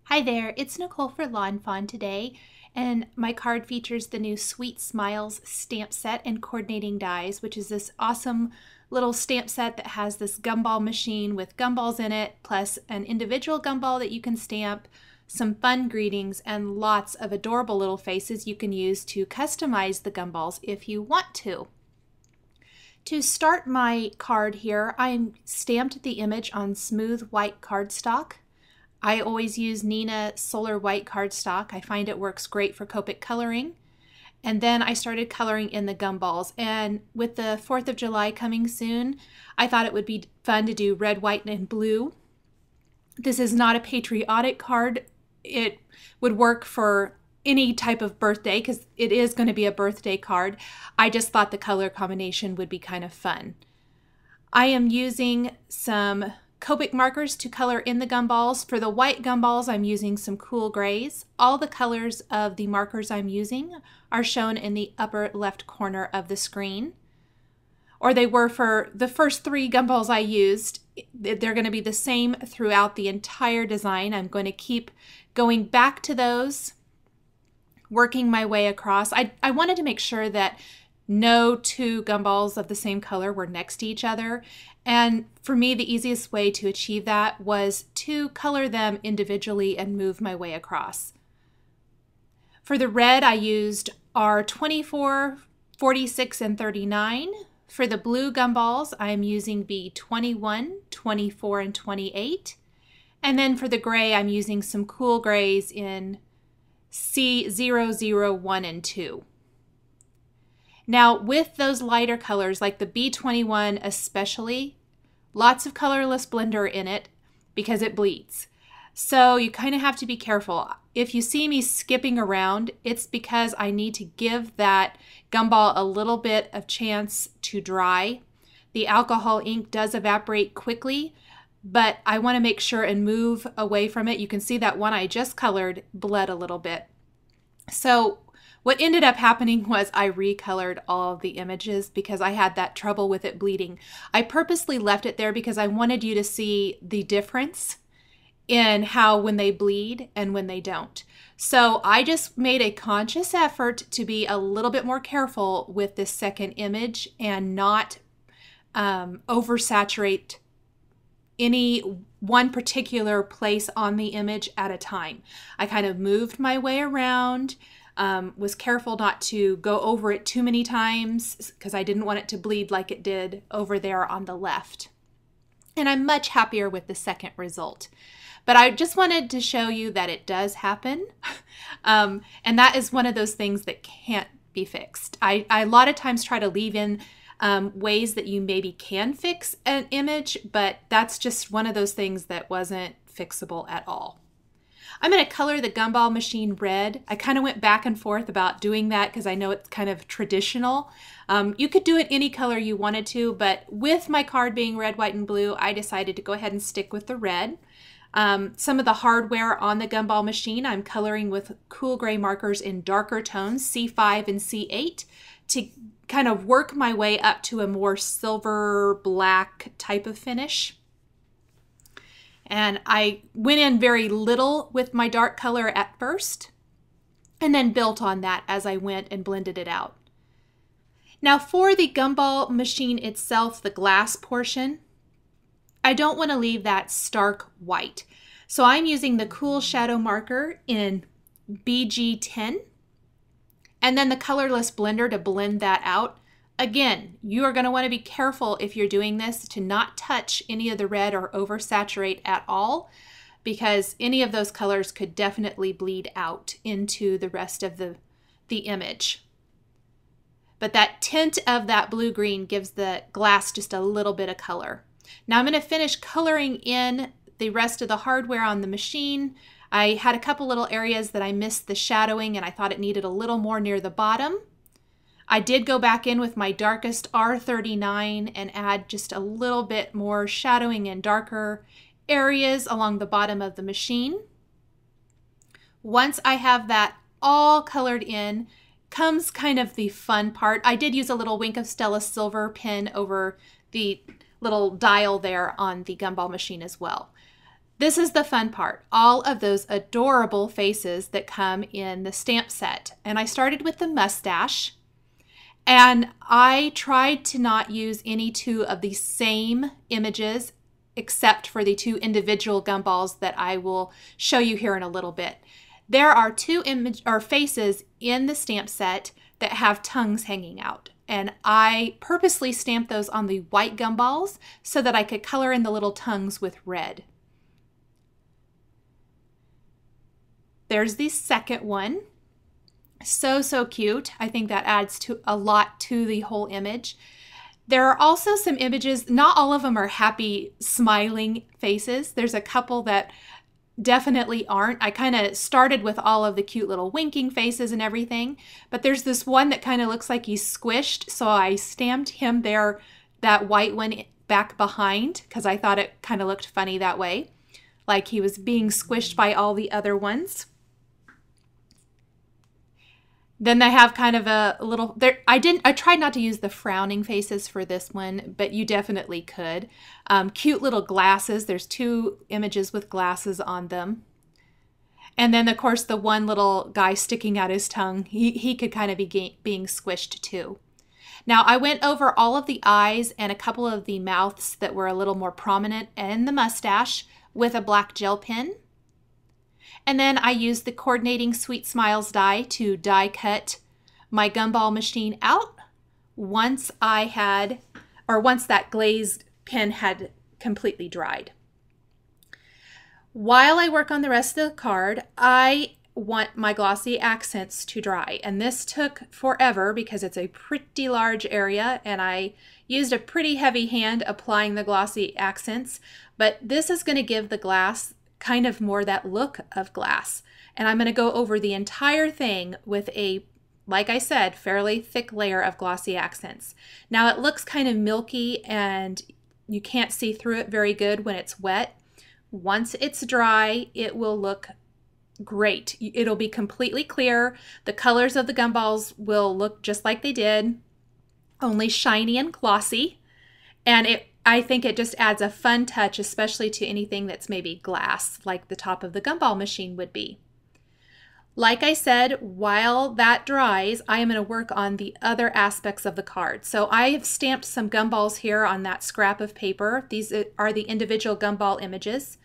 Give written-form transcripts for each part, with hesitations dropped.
Hi there, it's Nicole for Lawn Fawn today, and my card features the new Sweet Smiles stamp set and coordinating dies, which is this awesome little stamp set that has this gumball machine with gumballs in it, plus an individual gumball that you can stamp, some fun greetings, and lots of adorable little faces you can use to customize the gumballs if you want to. To start my card here, I stamped the image on smooth white cardstock. I always use Nina Solar White cardstock. I find it works great for Copic coloring. And then I started coloring in the gumballs. And with the 4th of July coming soon, I thought it would be fun to do red, white, and blue. This is not a patriotic card. It would work for any type of birthday because it is going to be a birthday card. I just thought the color combination would be kind of fun. I am using some Copic markers to color in the gumballs. For the white gumballs, I'm using some cool grays. All the colors of the markers I'm using are shown in the upper left corner of the screen. Or they were for the first 3 gumballs I used. They're going to be the same throughout the entire design. I'm going to keep going back to those, working my way across. I wanted to make sure that no 2 gumballs of the same color were next to each other. And for me, the easiest way to achieve that was to color them individually and move my way across. For the red, I used R24, 46, and 39. For the blue gumballs, I'm using B21, 24, and 28. And then for the gray, I'm using some cool grays in C00, 1, and 2. Now, with those lighter colors, like the B21 especially, lots of colorless blender in it because it bleeds. So you kind of have to be careful. If you see me skipping around, it's because I need to give that gumball a little bit of chance to dry. The alcohol ink does evaporate quickly, but I want to make sure and move away from it. You can see that one I just colored bled a little bit. So what ended up happening was I recolored all of the images because I had that trouble with it bleeding. I purposely left it there because I wanted you to see the difference in how when they bleed and when they don't. So I just made a conscious effort to be a little bit more careful with this second image and not oversaturate any one particular place on the image at a time. I kind of moved my way around. Was careful not to go over it too many times because I didn't want it to bleed like it did over there on the left. And I'm much happier with the second result. But I just wanted to show you that it does happen. And that is one of those things that can't be fixed. I a lot of times try to leave in ways that you maybe can fix an image, but that's just one of those things that wasn't fixable at all. I'm going to color the gumball machine red. I kind of went back and forth about doing that because I know it's kind of traditional. You could do it any color you wanted to, but with my card being red, white, and blue, I decided to go ahead and stick with the red. Some of the hardware on the gumball machine, I'm coloring with cool gray markers in darker tones, C5 and C8, to kind of work my way up to a more silver black type of finish. And I went in very little with my dark color at first, and then built on that as I went and blended it out. Now for the gumball machine itself, the glass portion, I don't want to leave that stark white. So I'm using the cool shadow marker in BG10, and then the colorless blender to blend that out. Again, you are going to want to be careful if you're doing this to not touch any of the red or oversaturate at all, because any of those colors could definitely bleed out into the rest of the image. But that tint of that blue-green gives the glass just a little bit of color. Now I'm going to finish coloring in the rest of the hardware on the machine. I had a couple little areas that I missed the shadowing and I thought it needed a little more near the bottom. I did go back in with my darkest R39 and add just a little bit more shadowing in darker areas along the bottom of the machine. Once I have that all colored in, comes kind of the fun part. I did use a little Wink of Stella silver pen over the little dial there on the gumball machine as well. This is the fun part, all of those adorable faces that come in the stamp set. And I started with the mustache, and I tried to not use any two of the same images except for the two individual gumballs that I will show you here in a little bit. There are two faces in the stamp set that have tongues hanging out, and I purposely stamped those on the white gumballs so that I could color in the little tongues with red. There's the second one. So cute. I think that adds a lot to the whole image. There are also some images, not all of them are happy, smiling faces. There's a couple that definitely aren't. I kind of started with all of the cute little winking faces and everything, but there's this one that kind of looks like he's squished, so I stamped him there, that white one, back behind, because I thought it kind of looked funny that way, like he was being squished by all the other ones. Then they have kind of a little, I tried not to use the frowning faces for this one, but you definitely could. Cute little glasses. There's two images with glasses on them. And then, of course, the one little guy sticking out his tongue, he could kind of be being squished too. Now, I went over all of the eyes and a couple of the mouths that were a little more prominent and the mustache with a black gel pen. And then I used the coordinating Sweet Smiles die to die cut my gumball machine out once that glazed pen had completely dried. While I work on the rest of the card, I want my Glossy Accents to dry. And this took forever because it's a pretty large area and I used a pretty heavy hand applying the Glossy Accents, but this is going to give the glass kind of more that look of glass. And I'm going to go over the entire thing with a, like I said, fairly thick layer of Glossy Accents. Now it looks kind of milky and you can't see through it very good when it's wet. Once it's dry, it will look great. It'll be completely clear. The colors of the gumballs will look just like they did, only shiny and glossy. And I think it just adds a fun touch, especially to anything that's maybe glass, like the top of the gumball machine would be. Like I said, while that dries, I am going to work on the other aspects of the card. So I have stamped some gumballs here on that scrap of paper. These are the individual gumball images.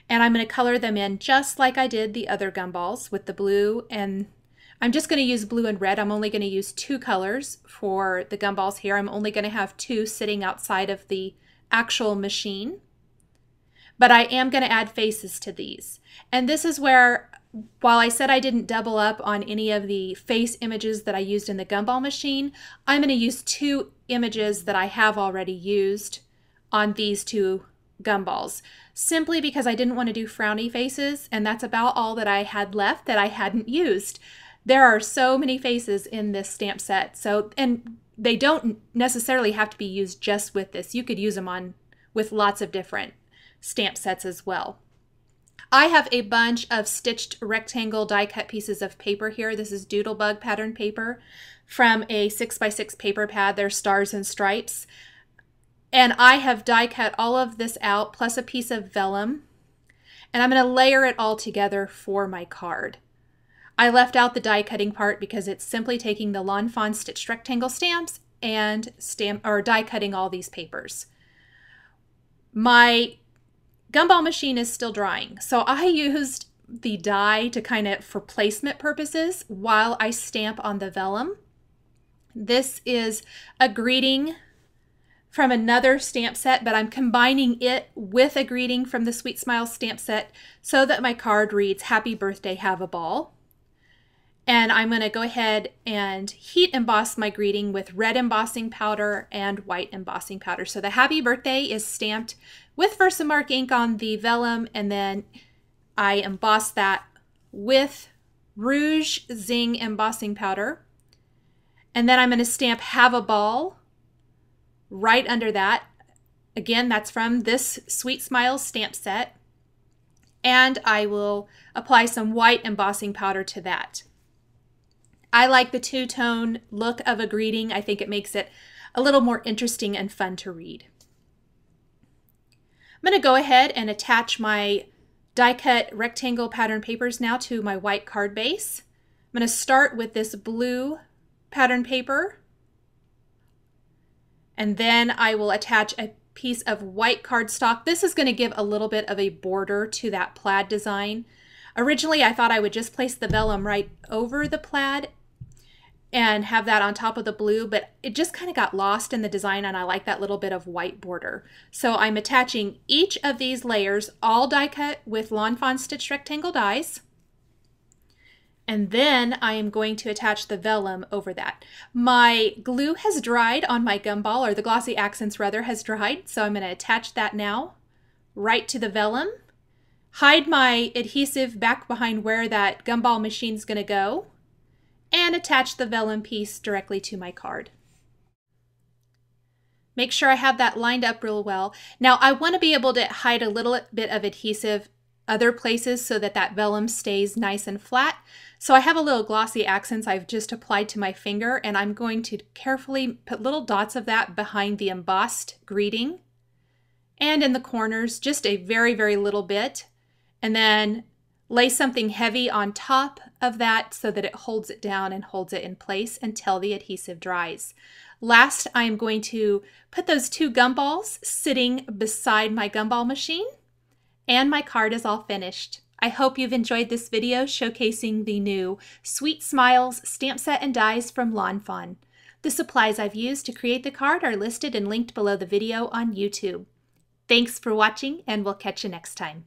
And I'm going to color them in just like I did the other gumballs with the blue, and I'm just going to use blue and red. I'm only going to use two colors for the gumballs here. I'm only going to have two sitting outside of the actual machine, but I am going to add faces to these. And this is where, while I said I didn't double up on any of the face images that I used in the gumball machine, I'm going to use two images that I have already used on these two gumballs, simply because I didn't want to do frowny faces, and that's about all that I had left that I hadn't used. There are so many faces in this stamp set, and they don't necessarily have to be used just with this. You could use them with lots of different stamp sets as well. I have a bunch of stitched rectangle die cut pieces of paper here. This is Doodlebug pattern paper from a 6x6 paper pad. They're stars and stripes. And I have die cut all of this out plus a piece of vellum. And I'm going to layer it all together for my card. I left out the die cutting part because it's simply taking the Lawn Fawn stitched rectangle stamps and die cutting all these papers. My gumball machine is still drying, so I used the die to kind of for placement purposes while I stamp on the vellum. This is a greeting from another stamp set, but I'm combining it with a greeting from the Sweet Smiles stamp set so that my card reads, "Happy birthday, have a ball." And I'm going to go ahead and heat emboss my greeting with red embossing powder and white embossing powder. So the happy birthday is stamped with Versamark ink on the vellum, and then I emboss that with Rouge Zing embossing powder. And then I'm going to stamp have a ball right under that. Again, that's from this Sweet Smiles stamp set. And I will apply some white embossing powder to that. I like the two-tone look of a greeting. I think it makes it a little more interesting and fun to read. I'm going to go ahead and attach my die cut rectangle pattern papers now to my white card base. I'm going to start with this blue pattern paper, and then I will attach a piece of white cardstock. This is going to give a little bit of a border to that plaid design. Originally, I thought I would just place the vellum right over the plaid and have that on top of the blue, but it just kind of got lost in the design, and I like that little bit of white border. So I'm attaching each of these layers, all die cut with Lawn Fawn stitch rectangle dies. And then I am going to attach the vellum over that. My glue has dried on my gumball, or the Glossy Accents rather has dried, so I'm going to attach that now right to the vellum. Hide my adhesive back behind where that gumball machine is going to go, and attach the vellum piece directly to my card. Make sure I have that lined up real well. Now I want to be able to hide a little bit of adhesive other places so that that vellum stays nice and flat. So I have a little Glossy Accents I've just applied to my finger, and I'm going to carefully put little dots of that behind the embossed greeting and in the corners, just a very, very little bit, and then lay something heavy on top of that so that it holds it down and holds it in place until the adhesive dries. Last, I'm going to put those two gumballs sitting beside my gumball machine, and my card is all finished. I hope you've enjoyed this video showcasing the new Sweet Smiles stamp set and dies from Lawn Fawn. The supplies I've used to create the card are listed and linked below the video on YouTube. Thanks for watching, and we'll catch you next time.